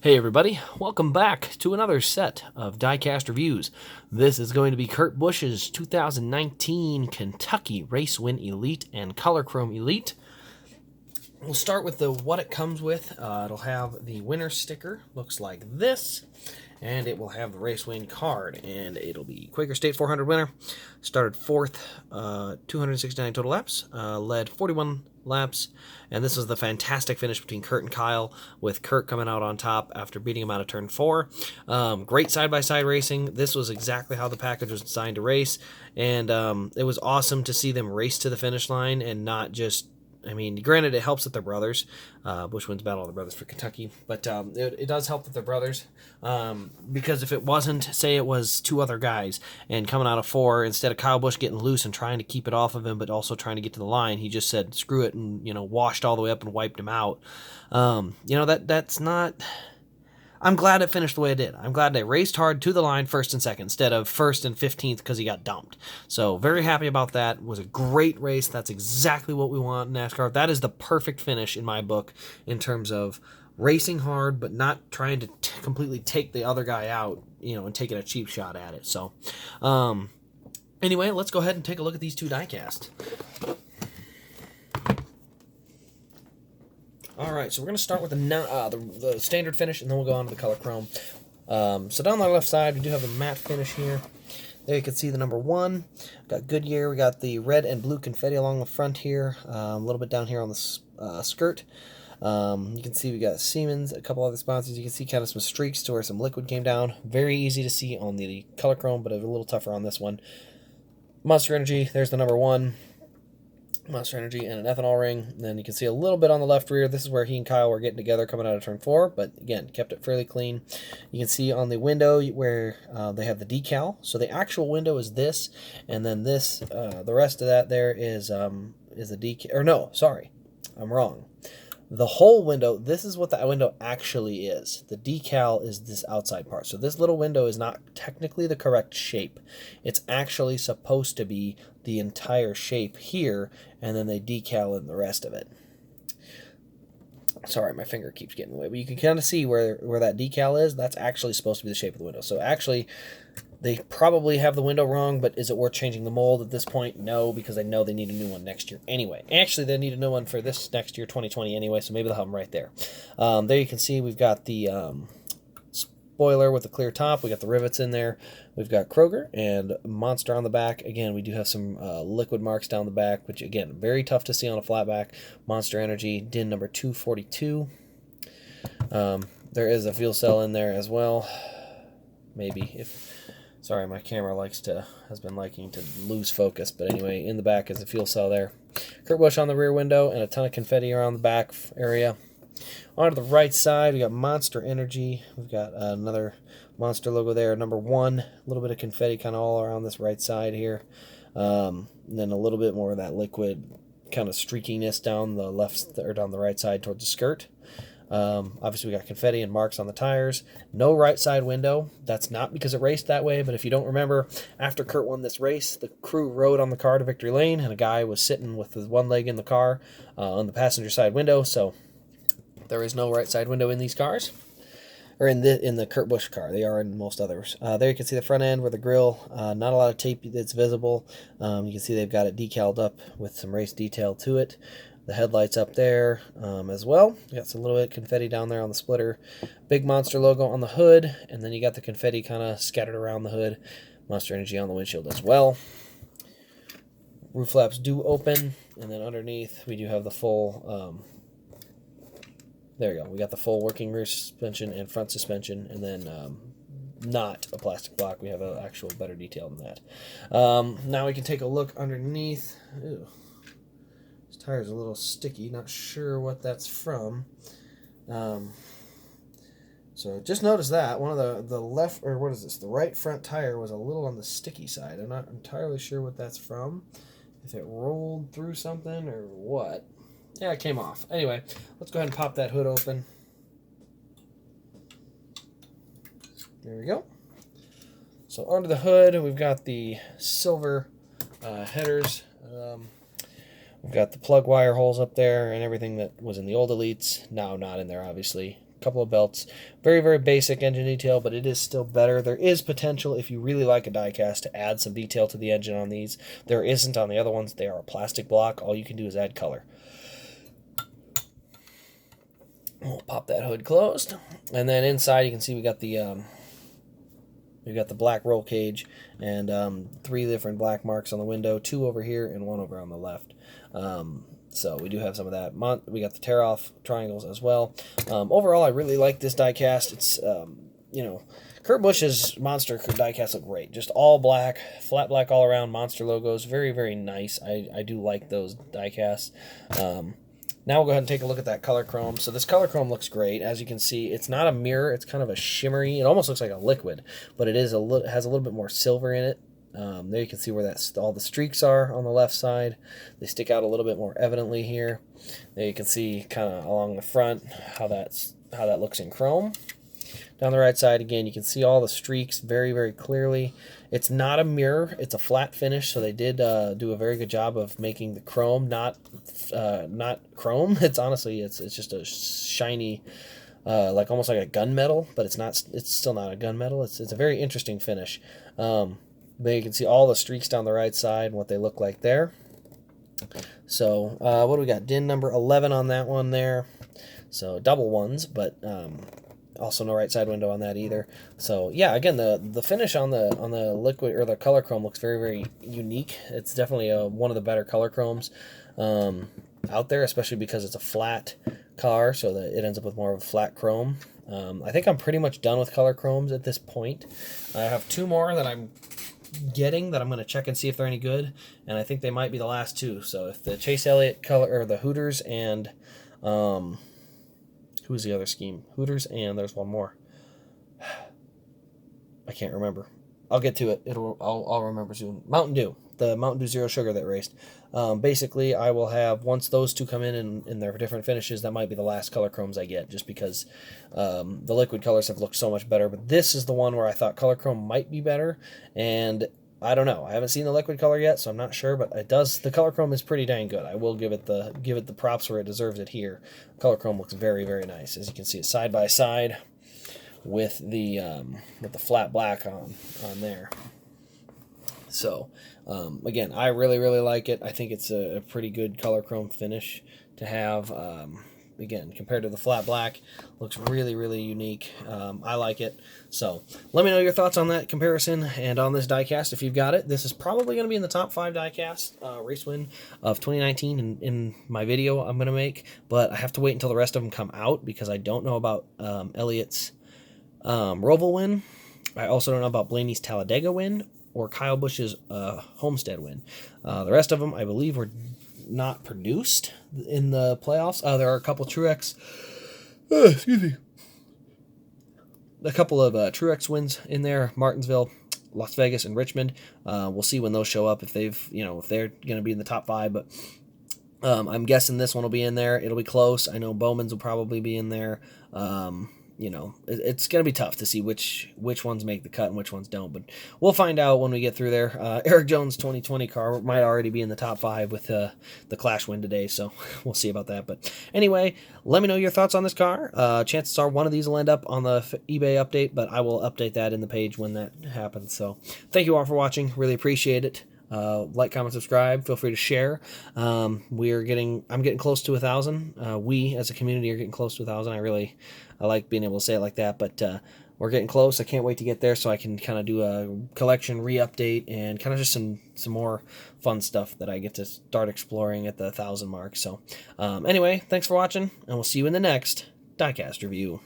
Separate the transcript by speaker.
Speaker 1: Hey everybody, welcome back to another set of Diecast reviews. This is going to be Kurt Busch's 2019 Kentucky Race Win Elite and Color Chrome Elite. We'll start with what it comes with. It'll have the winner sticker, looks like this, and it will have the Race Win card, and it'll be Quaker State 400 winner, started 4th, 269 total laps, led 41 laps, and this is the fantastic finish between Kurt and Kyle, with Kurt coming out on top after beating him out of turn 4. Great side-by-side racing. This was exactly how the package was designed to race, and it was awesome to see them race to the finish line and not just, I mean, granted, it helps that they're brothers. Busch wins Battle of the Brothers for Kentucky, but it does help that they're brothers, because if it wasn't, say it was two other guys and coming out of 4, instead of Kyle Busch getting loose and trying to keep it off of him, but also trying to get to the line, he just said screw it and washed all the way up and wiped him out. That's not. I'm glad it finished the way it did. I'm glad they raced hard to the line 1st and 2nd instead of 1st and 15th because he got dumped. So very happy about that. It was a great race. That's exactly what we want in NASCAR. That is the perfect finish in my book in terms of racing hard but not trying to completely take the other guy out, and taking a cheap shot at it. So anyway, let's go ahead and take a look at these two diecast. All right, so we're going to start with the standard finish, and then we'll go on to the color chrome. So down the left side, we do have a matte finish here. There you can see the number 1. Got Goodyear. We got the red and blue confetti along the front here. A little bit down here on the skirt. You can see we got Siemens, a couple other sponsors. You can see kind of some streaks to where some liquid came down. Very easy to see on the color chrome, but a little tougher on this one. Monster Energy, there's the number 1. Monster Energy and an ethanol ring. And then you can see a little bit on the left rear. This is where he and Kyle were getting together coming out of turn 4, but again, kept it fairly clean. You can see on the window where they have the decal. So the actual window is this, and then this, the rest of that there is a decal. Or no, sorry, I'm wrong. The whole window, this is what the window actually is. The decal is this outside part. So this little window is not technically the correct shape. It's actually supposed to be the entire shape here, and then they decal in the rest of it. Sorry, my finger keeps getting in the way, but you can kind of see where that decal is. That's actually supposed to be the shape of the window. So actually, they probably have the window wrong, but is it worth changing the mold at this point? No, because I know they need a new one next year anyway. Actually, they need a new one for this next year, 2020 anyway, so maybe they'll have them right there. There you can see we've got the spoiler with the clear top. We got the rivets in there. We've got Kroger and Monster on the back. Again, we do have some liquid marks down the back, which, again, very tough to see on a flat back. Monster Energy, DIN number 242. There is a fuel cell in there as well. Maybe if... Sorry, my camera has been liking to lose focus, but anyway, in the back is a fuel cell there. Kurt Busch on the rear window and a ton of confetti around the back area. On to the right side, we got Monster Energy. We've got another Monster logo there, number 1. A little bit of confetti kind of all around this right side here. And then a little bit more of that liquid kind of streakiness down the left or down the right side towards the skirt. Obviously, we got confetti and marks on the tires. No right side window. That's not because it raced that way, but if you don't remember, after Kurt won this race, the crew rode on the car to victory lane, and a guy was sitting with his one leg in the car on the passenger side window, so there is no right side window in these cars. Or in the Kurt Busch car. They are in most others. There you can see the front end where the grill, not a lot of tape that's visible. You can see they've got it decaled up with some race detail to it. The headlights up there as well. You got some little bit of confetti down there on the splitter. Big Monster logo on the hood, and then you got the confetti kind of scattered around the hood. Monster Energy on the windshield as well. Roof flaps do open, and then underneath we do have the full... there we go. We got the full working rear suspension and front suspension, and then not a plastic block. We have an actual better detail than that. Now we can take a look underneath. Ew. This tire's a little sticky. Not sure what that's from. So just notice that. One of the left, or what is this? The right front tire was a little on the sticky side. I'm not entirely sure what that's from. If it rolled through something or what. Yeah, it came off. Anyway, let's go ahead and pop that hood open. There we go. So under the hood, we've got the silver headers. We've got the plug wire holes up there and everything that was in the old Elites. Now not in there, obviously. couple of belts. Very, very basic engine detail, but it is still better. There is potential, if you really like a diecast, to add some detail to the engine on these. There isn't on the other ones. They are a plastic block. All you can do is add color. We'll pop that hood closed. And then inside you can see we got the black roll cage and 3 different black marks on the window, 2 over here and 1 over on the left. So we do have some of that. We got the tear-off triangles as well. Overall, I really like this diecast. It's, you know, Kurt Busch's Monster diecasts look great. Just all black, flat black all around, Monster logos. Very, very nice. I do like those diecasts. Now we'll go ahead and take a look at that color chrome. So this color chrome looks great. As you can see, it's not a mirror. It's kind of a shimmery. It almost looks like a liquid, but it is has a little bit more silver in it. There you can see where all the streaks are on the left side. They stick out a little bit more evidently here. There you can see kind of along the front how that looks in chrome. Down the right side, again, you can see all the streaks very, very clearly. It's not a mirror. It's a flat finish, so they did do a very good job of making the chrome not chrome. It's honestly, it's just a shiny, like almost like a gunmetal, but it's not. It's still not a gunmetal. It's a very interesting finish. There you can see all the streaks down the right side and what they look like there. So what do we got? DIN number 11 on that one there. So double ones, but also no right side window on that either. So yeah, again, the finish on the liquid or the color chrome looks very, very unique. It's definitely one of the better color chromes out there, especially because it's a flat car, so that it ends up with more of a flat chrome. I think I'm pretty much done with color chromes at this point. I have 2 more that I'm getting that I'm going to check and see if they're any good, and I think they might be the last 2. So if the Chase Elliott color, or the Hooters and who's the other scheme? Hooters, and there's one more. I can't remember. I'll get to it. I'll remember soon. Mountain Dew. The Mountain Dew Zero Sugar that raced. Basically, I will have, once those 2 come in their different finishes, that might be the last color chromes I get, just because the liquid colors have looked so much better. But this is the one where I thought color chrome might be better, and I don't know. I haven't seen the liquid color yet, so I'm not sure, but it does. The color chrome is pretty dang good. I will give it the props where it deserves it here. Color chrome looks very, very nice. As you can see, it's side by side with the flat black on there. So again, I really, really like it. I think it's a pretty good color chrome finish to have. Again, compared to the flat black, looks really, really unique. I like it. So let me know your thoughts on that comparison and on this diecast if you've got it. This is probably going to be in the top 5 diecast race win of 2019 in my video I'm going to make, but I have to wait until the rest of them come out because I don't know about Elliott's Roval win. I also don't know about Blaney's Talladega win or Kyle Busch's Homestead win. The rest of them, I believe, were not produced in the playoffs. There are a couple Truex, excuse me, a couple of Truex wins in there: Martinsville, Las Vegas, and Richmond. We'll see when those show up if if they're going to be in the top 5. But I'm guessing this one will be in there. It'll be close. I know Bowman's will probably be in there. It's going to be tough to see which ones make the cut and which ones don't, but we'll find out when we get through there. Eric Jones' 2020 car might already be in the top 5 with the Clash win today, so we'll see about that. But anyway, let me know your thoughts on this car. Chances are one of these will end up on the eBay update, but I will update that in the page when that happens. So thank you all for watching. Really appreciate it. Like, comment, subscribe. Feel free to share. I'm getting close to 1,000. We as a community are getting close to 1,000. I like being able to say it like that, but we're getting close. I can't wait to get there so I can kind of do a collection re-update and kind of just some more fun stuff that I get to start exploring at the 1,000 mark. So anyway, thanks for watching, and we'll see you in the next Diecast review.